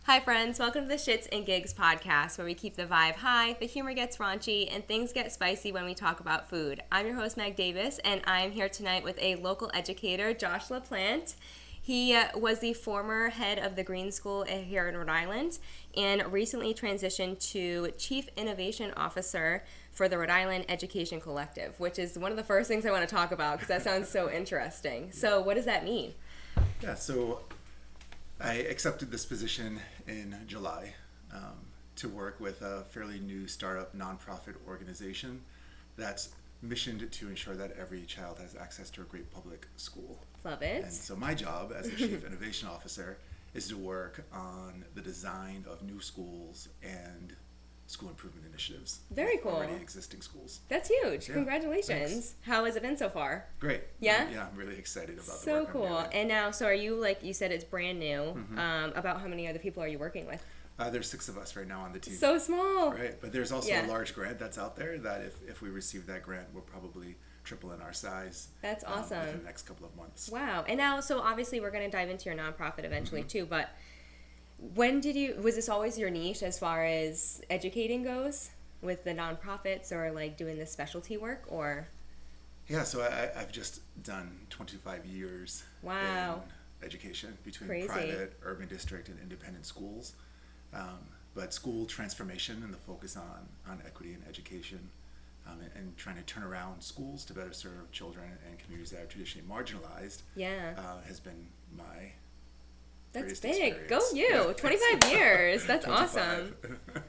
Hi friends, welcome to the Shits and Gigs podcast where we keep the vibe high, the humor gets raunchy, and things get spicy when we talk about food. I'm your host Meg Davis, and I'm here tonight with a local educator, Joshua Laplante. He was the former head of the Greene School here in Rhode Island and recently transitioned to Chief Innovation Officer for the Rhode Island Education Collective, which is one of the first things I want to talk about because that sounds so interesting. So what does that mean? Yeah, so I accepted this position in July to work with a fairly new startup nonprofit organization that's missioned to ensure that every child has access to a great public school. Love it. And so my job as the Chief Innovation Officer is to work on the design of new schools and school improvement initiatives. Very cool. Already existing schools. That's huge. Yeah, Congratulations. thanks. How has it been so far? Great. Yeah? Yeah, I'm really excited about the So work I'm cool. doing. And now, so are you, like you said, it's brand new. About how many other people are you working with? There's 6 of us right now on the team. So small. Right, but there's also Yeah. a large grant that's out there that if we receive that grant, we'll probably triple in our size. That's awesome. Within the next couple of months. Wow. And now, so obviously we're going to dive into your nonprofit eventually too, but when did you, was this always your niche as far as educating goes with the nonprofits or like doing the specialty work or? Yeah, so I've just done 25 years Wow. in education between Crazy. private, urban district, and independent schools. But school transformation and the focus on equity and education and trying to turn around schools to better serve children and communities that are traditionally marginalized Yeah. has been my That's greatest big. experience. Go you. Yeah, 25 years. That's 25. awesome.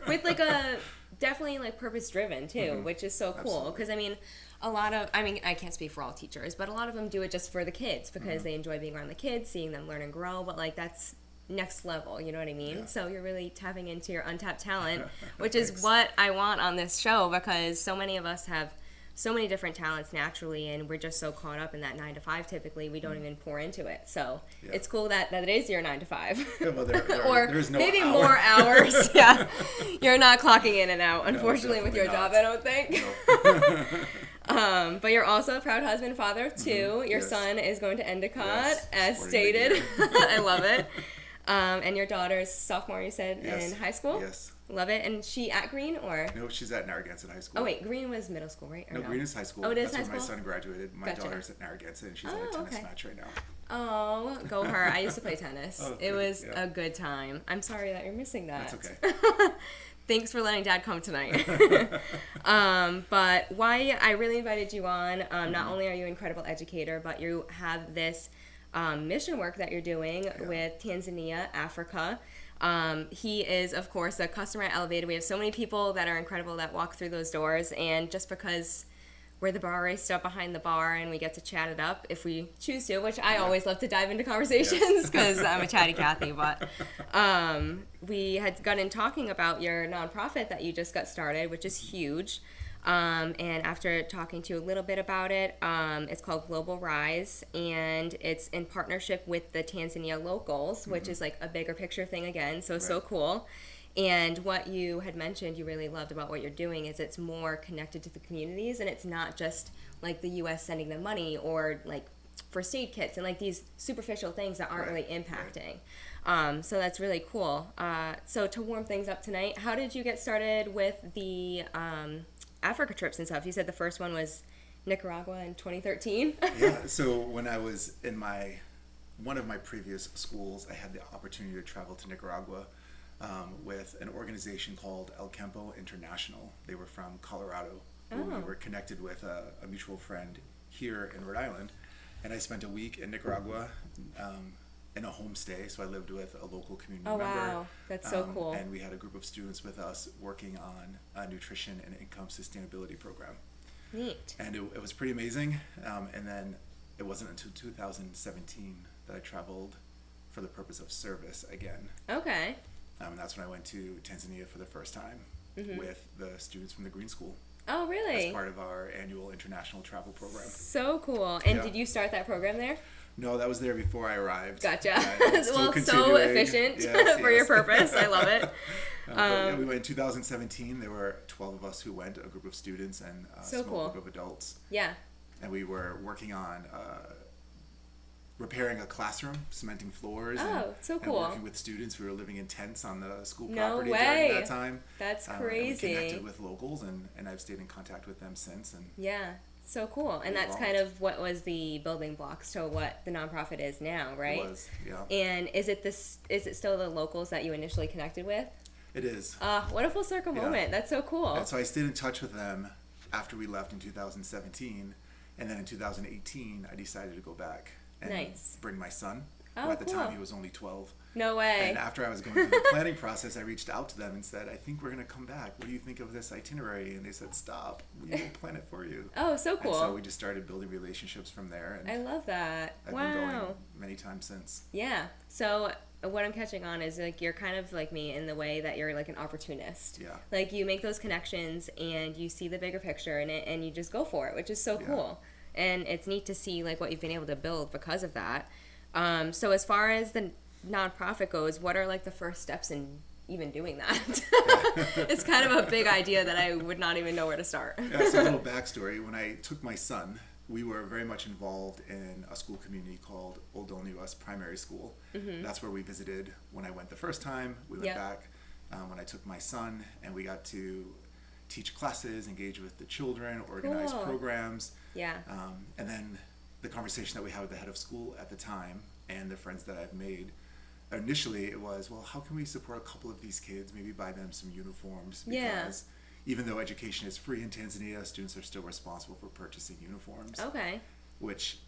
With like a definitely like purpose driven too, which is so cool. Absolutely. Because I mean, I can't speak for all teachers, but a lot of them do it just for the kids because they enjoy being around the kids, seeing them learn and grow. But like that's next level, you know what I mean? Yeah. So you're really tapping into your untapped talent, which is Thanks. what I want on this show because so many of us have so many different talents naturally and we're just so caught up in that 9 to 5 typically we don't even pour into it. So Yeah. it's cool that it is your 9 to 5. Yeah, well, Or there's no maybe hour. more hours. Yeah. You're not clocking in and out, unfortunately, with your definitely job, not. I don't think. But you're also a proud husband, father of 2. Your Yes. son is going to Endicott, Yes, as sporting stated. big I love it. And your daughter's sophomore, you said, Yes. in high school? Yes. Love it. And she at Greene or? No, she's at Narragansett High School. Oh, wait. Greene was middle school, right? Or No, Greene is high school. Oh, it is That's high where my school? son graduated. My Gotcha. daughter's at Narragansett, and she's at Oh, a tennis okay. match right now. Oh, go her. I used to play tennis. Oh, It good. was Yeah. a good time. I'm sorry that you're missing that. That's okay. Thanks for letting Dad come tonight. But why I really invited you on, not only are you an incredible educator, but you have this mission work that you're doing with Tanzania, Africa. He is, of course, a customer at Elevated. We have so many people that are incredible that walk through those doors, and just because we're the bar raised up behind the bar and we get to chat it up if we choose to, which I always love to dive into conversations because I'm a chatty Cathy, but we had gotten talking about your nonprofit that you just got started, which is huge. And after talking to you a little bit about it, it's called Global Rise, and it's in partnership with the Tanzania locals, which is like a bigger picture thing again, so cool. And what you had mentioned you really loved about what you're doing is it's more connected to the communities, and it's not just like the U.S. sending them money or like first aid kits and like these superficial things that aren't really impacting. So that's really cool. So to warm things up tonight, how did you get started with the Africa trips and stuff? You said the first one was Nicaragua in 2013. Yeah, so when I was in one of my previous schools, I had the opportunity to travel to Nicaragua with an organization called El Campo International. They were from Colorado. We were connected with a mutual friend here in Rhode Island. And I spent a week in Nicaragua in a homestay. So I lived with a local community member. Wow. That's so cool. And we had a group of students with us working on a nutrition and income sustainability program. Neat. And it was pretty amazing. And then it wasn't until 2017 that I traveled for the purpose of service again. Okay. And that's when I went to Tanzania for the first time with the students from the Greene School Oh, really? as part of our annual international travel program. So cool. And Yeah. did you start that program there? No, that was there before I arrived. Gotcha. Still Well, so continuing. efficient Yes, for your yes. purpose. I love it. But, yeah, we went in 2017. There were 12 of us who went, a group of students and a So small cool. group of adults. Yeah. And we were working on repairing a classroom, cementing floors. Oh, so and cool. working with students. We were living in tents on the school No property way. during that time. That's And we crazy. connected with locals, and I've stayed in contact with them since. And Yeah, so cool. And that's kind of what was the building blocks to what the nonprofit is now, right? It was, yeah. And is it still the locals that you initially connected with? It is. What a full circle moment. That's so cool. And so I stayed in touch with them after we left in 2017, and then in 2018 I decided to go back and bring my son. Oh, who at the cool. time he was only 12. No way. And after I was going through the planning process, I reached out to them and said, I think we're going to come back. What do you think of this itinerary? And they said, stop. We will plan it for you. Oh, so cool. And so we just started building relationships from there. And I love that. I've been going many times since. Yeah. So what I'm catching on is like you're kind of like me in the way that you're like an opportunist. Yeah. Like you make those connections and you see the bigger picture in it and you just go for it, which is so cool. And it's neat to see like what you've been able to build because of that. So as far as the nonprofit goes, what are like the first steps in even doing that? It's kind of a big idea that I would not even know where to start. Yeah, so a little backstory. When I took my son, we were very much involved in a school community called Old Us Primary School. Mm-hmm. That's where we visited when I went the first time. We went back when I took my son, and we got to teach classes, engage with the children, organize programs. Yeah. And then the conversation that we had with the head of school at the time and the friends that I've made, initially it was, well, how can we support a couple of these kids, maybe buy them some uniforms? Because even though education is free in Tanzania, students are still responsible for purchasing uniforms. Okay. Which,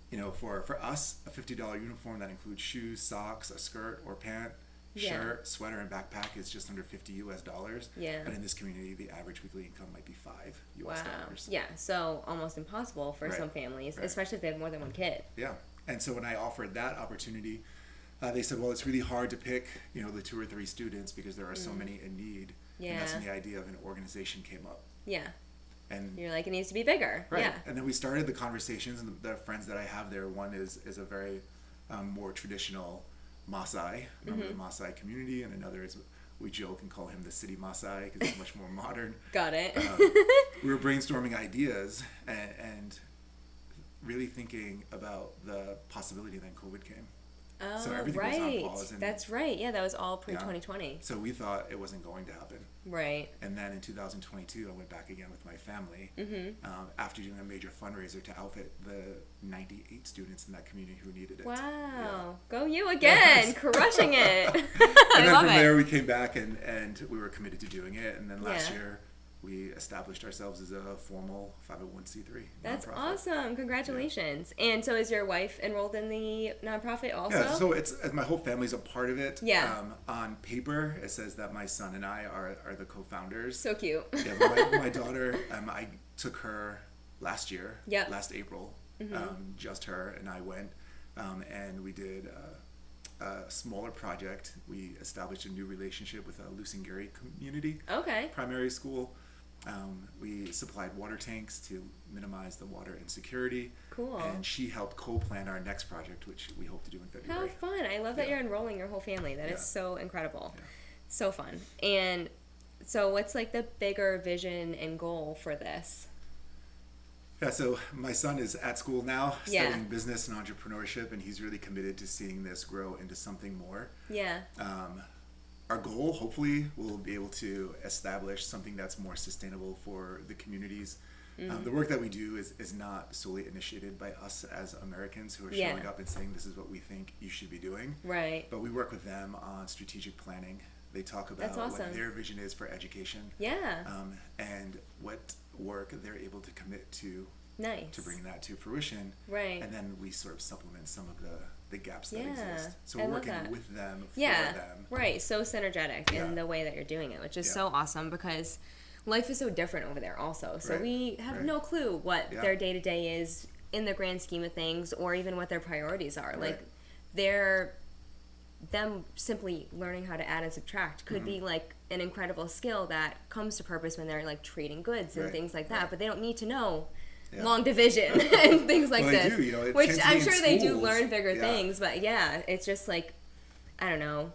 you know, for us, a $50 uniform that includes shoes, socks, a skirt or pant, shirt, sweater, and backpack is just under $50. Yeah. But in this community, the average weekly income might be $5. Yeah, so almost impossible for some families, especially if they have more than one kid. Yeah. And so when I offered that opportunity, they said, well, it's really hard to pick, you know, the 2 or 3 students because there are so many in need. Yeah. And that's when the idea of an organization came up. Yeah. And you're like, it needs to be bigger. Right. Yeah. And then we started the conversations, and the friends that I have there, one is a very more traditional Maasai, remember the Maasai community, and another is, we joke and call him the city Maasai because he's much more modern. Got it. We were brainstorming ideas and really thinking about the possibility, then COVID came. Oh, so everything was on pause. And, that's right. Yeah, that was all pre-2020. So we thought it wasn't going to happen. Right. And then in 2022, I went back again with my family after doing a major fundraiser to outfit the 98 students in that community who needed it. Wow. Yeah. Go you again. Crushing it. And then from there, we came back and we were committed to doing it. And then last year, we established ourselves as a formal 501c3 That's nonprofit. Awesome. Congratulations. Yeah. And so is your wife enrolled in the nonprofit also? Yeah, so it's my whole family's a part of it. Yeah. On paper, it says that my son and I are the co-founders. So cute. Yeah, but my daughter, I took her last year, last April. Just her and I went, and we did a smaller project. We established a new relationship with a Lusingiri community primary school. We supplied water tanks to minimize the water insecurity. Cool. And she helped co-plan our next project, which we hope to do in February. How fun. I love that you're enrolling your whole family. That is so incredible. So fun. And so what's like the bigger vision and goal for this? Yeah, so my son is at school now studying business and entrepreneurship, and he's really committed to seeing this grow into something more. Yeah. Our goal, hopefully, will be able to establish something that's more sustainable for the communities. The work that we do is not solely initiated by us as Americans who are showing up and saying, this is what we think you should be doing. Right. But we work with them on strategic planning. They talk about what their vision is for education. Yeah. And what work they're able to commit to to bring that to fruition. Right. And then we sort of supplement some of the gaps that exist. So we're working with them, for them. Right. So synergetic in the way that you're doing it, which is so awesome because life is so different over there also. So we have no clue what their day-to-day is in the grand scheme of things, or even what their priorities are. Like them simply learning how to add and subtract could be like an incredible skill that comes to purpose when they're like trading goods and things like that. But they don't need to know long division and things like this. They do, you know, which I'm sure they do learn bigger things, but it's just like, I don't know,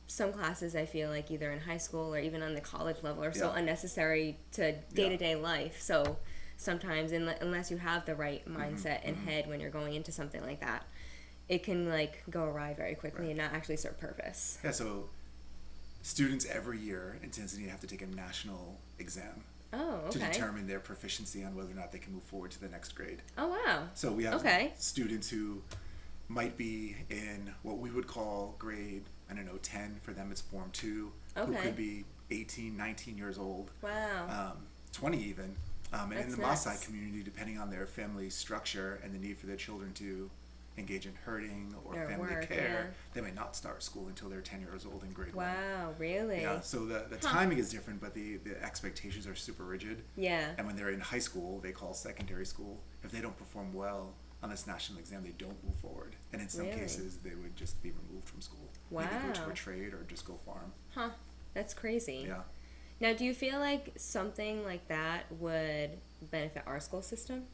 some classes I feel like either in high school or even on the college level are so unnecessary to day-to-day life. So sometimes unless you have the right mindset and head when you're going into something like that. it can like go awry very quickly and not actually serve purpose. Yeah, so students every year in Tanzania have to take a national exam Oh, to okay. determine their proficiency on whether or not they can move forward to the next grade. Oh, wow. So we have Okay. students who might be in what we would call grade, I don't know, 10. For them it's Form 2, who Okay. could be 18, 19 years old, Wow. 20 even. And in That's the nuts. Maasai community, depending on their family structure and the need for their children to engage in herding or Or family work, care, yeah. they may not start school until they're 10 years old in grade 1. Wow, really? Yeah, so the timing is different, but the expectations are super rigid. Yeah. And when they're in high school, they call secondary school, if they don't perform well on this national exam, they don't move forward. And in some Really? cases, they would just be removed from school. Maybe go to Wow. a trade or just go farm. Huh. That's crazy. Yeah. Now, do you feel like something like that would benefit our school system?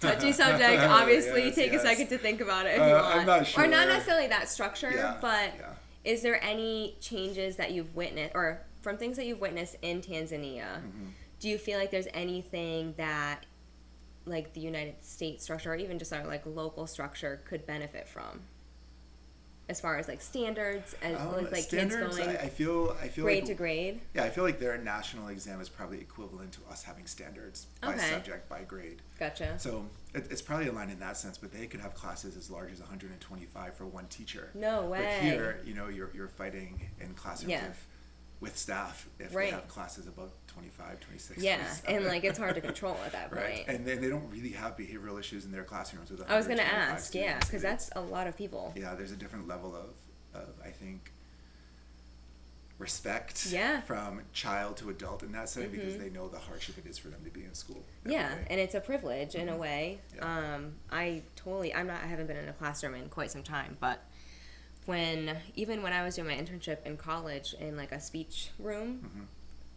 Touchy subject. Obviously, Yes, take yes. a second to think about it if you want. I'm not sure. Or not necessarily that structure, Yeah, but yeah. is there any changes that you've witnessed, or from things that you've witnessed in Tanzania, Mm-hmm. do you feel like there's anything that, like the United States structure, or even just our like local structure, could benefit from? As far as like standards and like Standards, kids going I feel grade like, to grade. Yeah, I feel like their national exam is probably equivalent to us having standards by Okay. subject, by grade. Gotcha. So it's probably aligned in that sense, but they could have classes as large as 125 for one teacher. No way. But here, you're fighting in classrooms Yeah. with staff if Right. they have classes about 25, 26. Yeah, 27. and like it's hard to control at that point. Right, and then they don't really have behavioral issues in their classrooms with I was gonna 125 ask, yeah, students. because that's a lot of people. Yeah, there's a different level of I think respect Yeah. from child to adult in that setting because they know the hardship it is for them to be in school. every Yeah, day. and it's a privilege in a way. Yeah. I haven't been in a classroom in quite some time, but even when I was doing my internship in college in like a speech room,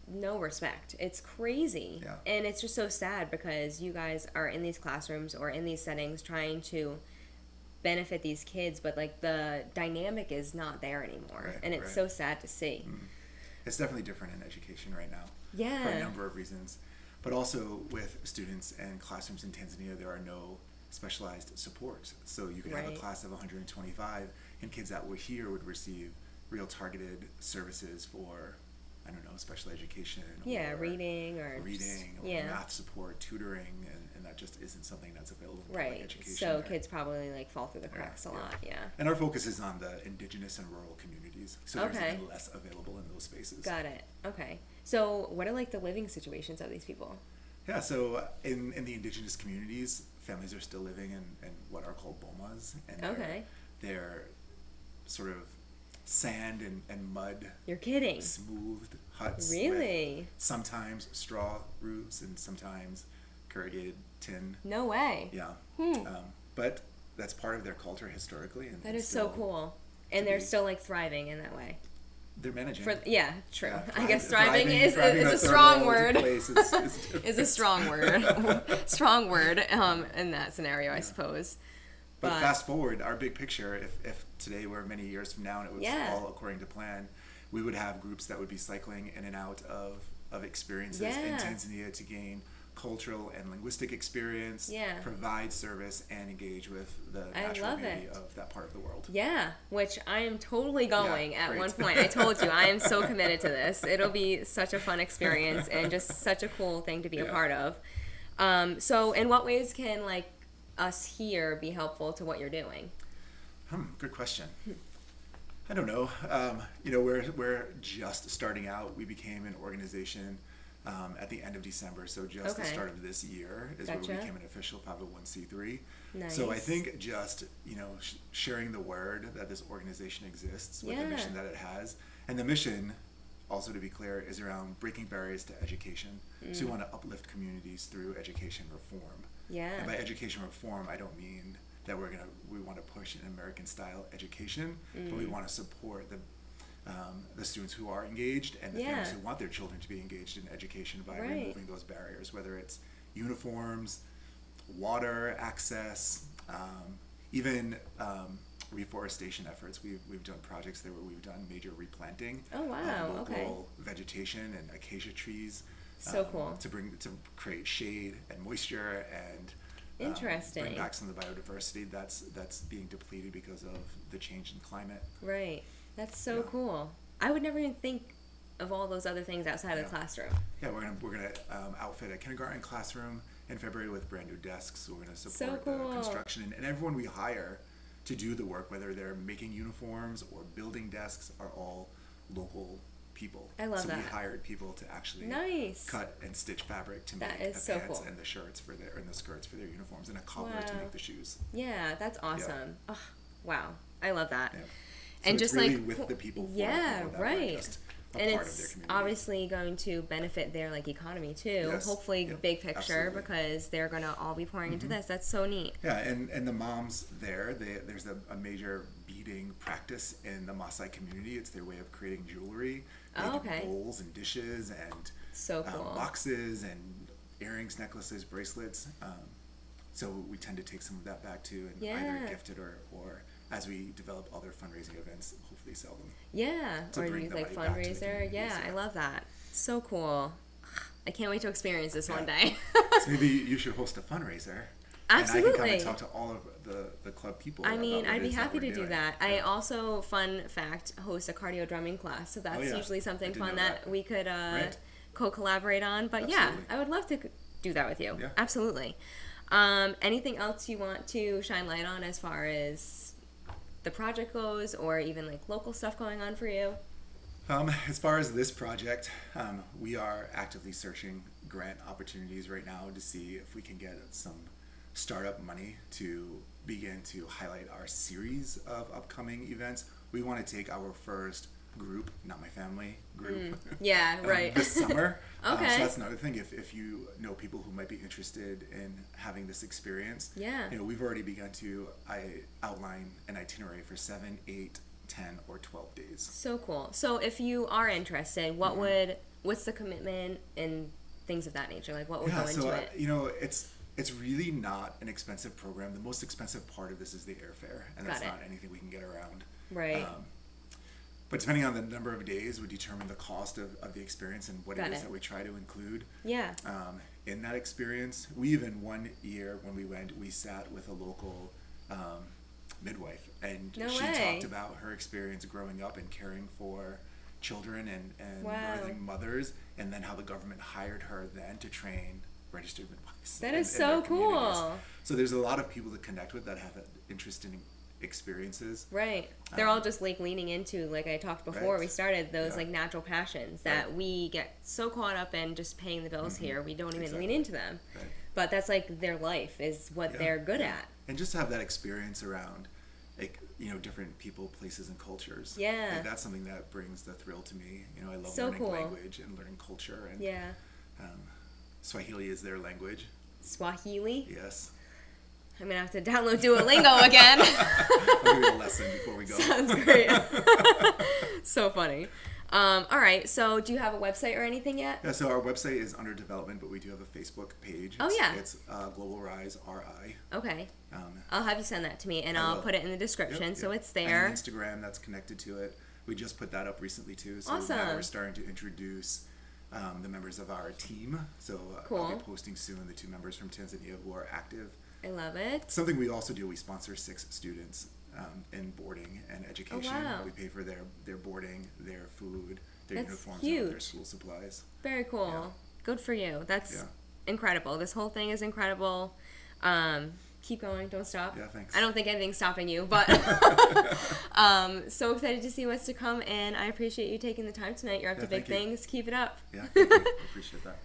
no respect. It's crazy. Yeah. And it's just so sad because you guys are in these classrooms or in these settings trying to benefit these kids, but like the dynamic is not there anymore. Right, and it's right. so sad to see. It's definitely different in education right now. Yeah. For a number of reasons. But also with students and classrooms in Tanzania, there are no specialized supports. So you could have a Right. class of 125 and kids that were here would receive real targeted services for, I don't know, special education. Yeah, or reading or yeah. math support, tutoring, and that just isn't something that's available in public Right. education. So there. kids probably like fall through the cracks a lot. Yeah. And our focus is on the indigenous and rural communities. So there's Okay. even less available in those spaces. Got it. Okay. So what are like the living situations of these people? Yeah, so in the indigenous communities, families are still living in what are called bomas. And Okay. they're sort of sand and mud You're kidding. smoothed huts. Really? With sometimes straw roofs and sometimes corrugated tin. No way. Yeah. Hmm. But that's part of their culture historically. And That it's is so still- cool. And to they're be- still like thriving in that way. They're managing. Yeah, true. Yeah, I guess thriving is thriving in a third strong world word. place is different. Is a strong word. Strong word in that scenario, I suppose. But fast forward, our big picture, if today were many years from now and it was Yeah. all according to plan, we would have groups that would be cycling in and out of experiences in Yeah. Tanzania to gain cultural and linguistic experience, Yeah. provide service, and engage with the I natural love beauty it. of that part of the world. Yeah, which I am totally going at great. one point. I told you, I am so committed to this. It'll be such a fun experience and just such a cool thing to be a Yeah. part of. So in what ways can like us here be helpful to what you're doing? Good question. I don't know. We're just starting out. We became an organization at the end of December, so just the Okay. start of this year is where we Gotcha. became an official 501c3. Nice. So I think just sharing the word that this organization exists with the Yeah. mission that it has, and the mission, also to be clear, is around breaking barriers to education. So we want to uplift communities through education reform. Yeah. And by education reform, I don't mean that we want to push an American style education, but we want to support the students who are engaged and the Yeah. families who want their children to be engaged in education by Right. removing those barriers, whether it's uniforms, water access, even reforestation efforts. We've done projects there where we've done major replanting Oh, wow. of local Okay. vegetation and acacia trees. So cool. To create shade and moisture and Interesting. Bring back some of the biodiversity that's being depleted because of the change in climate. Right. That's so cool. I would never even think of all those other things outside of the classroom. Yeah, we're gonna outfit a kindergarten classroom in February with brand new desks. We're gonna support the construction, and everyone we hire to do the work, whether they're making uniforms or building desks, are all local people. I love that. that. So we hired people to actually cut and stitch fabric to make the pants and the shirts for and the skirts for their uniforms, and a cobbler to make the shoes. Yeah, that's awesome. Yeah. Oh, wow, I love that. Yeah. So and it's just really like with the people. Yeah, right. And part of their it's community. obviously going to benefit their economy too. Yes. Hopefully, big picture, Absolutely. Because they're gonna all be pouring into this. That's so neat. Yeah, and the moms there, there's a major beading practice in the Maasai community. It's their way of creating jewelry. They do bowls and dishes and so cool. boxes and earrings, necklaces, bracelets. So we tend to take some of that back too, and either gift it or as we develop other fundraising events, hopefully sell them. Yeah, or use fundraiser. Yeah, I love that. So cool. I can't wait to experience this one day. So maybe you should host a fundraiser. Absolutely. And I can come and talk to all of the club people. I mean, I'd be happy to do that. Yeah. I also, fun fact, host a cardio drumming class. So that's usually something fun that we could co-collaborate on. But Absolutely. I would love to do that with you. Yeah. Absolutely. Anything else you want to shine light on as far as the project goes, or even local stuff going on for you? As far as this project, we are actively searching grant opportunities right now to see if we can get some startup money to begin to highlight our series of upcoming events. We want to take our first group, not my family group, this summer. Okay. So that's another thing. If you know people who might be interested in having this experience, we've already begun to outline an itinerary for 7, 8, 10, or 12 days. So cool. So if you are interested, what's the commitment and things of that nature? What would go into it? It's really not an expensive program. The most expensive part of this is the airfare, and that's not anything we can get around. Right. But depending on the number of days would determine the cost of the experience and what it is that we try to include in that experience. We even one year when we went, we sat with a local midwife, and talked about her experience growing up and caring for children and birthing mothers, and then how the government hired her then to train registered midwives. That is so cool. So there's a lot of people to connect with that have interesting experiences. Right. They're all just leaning into, like I talked before we started, those natural passions that we get so caught up in just paying the bills here. We don't even lean into them. Right. But that's their life is what they're good at. And just to have that experience around different people, places, and cultures. Yeah. That's something that brings the thrill to me. I love learning language and learning culture, and Swahili is their language. Swahili? Yes. I'm going to have to download Duolingo again. I'll give you a lesson before we go. Sounds great. So funny. All right, so do you have a website or anything yet? Yeah, so our website is under development, but we do have a Facebook page. It's Global Rise RI. Okay. I'll have you send that to me, and I'll put it in the description, so it's there. And Instagram that's connected to it. We just put that up recently, too. So awesome. Now we're starting to introduce the members of our team. So I'll be posting soon the 2 members from Tanzania who are active. I love it. Something we also do, we sponsor 6 students in boarding and education. Oh, wow. We pay for their boarding, their food, their That's uniforms, huge. and their school supplies. Very cool. Yeah. Good for you. That's incredible. This whole thing is incredible. Keep going. Don't stop. Yeah, thanks. I don't think anything's stopping you, but so excited to see what's to come, and I appreciate you taking the time tonight. You're up to big things. Keep it up. Yeah, thank you. I appreciate that.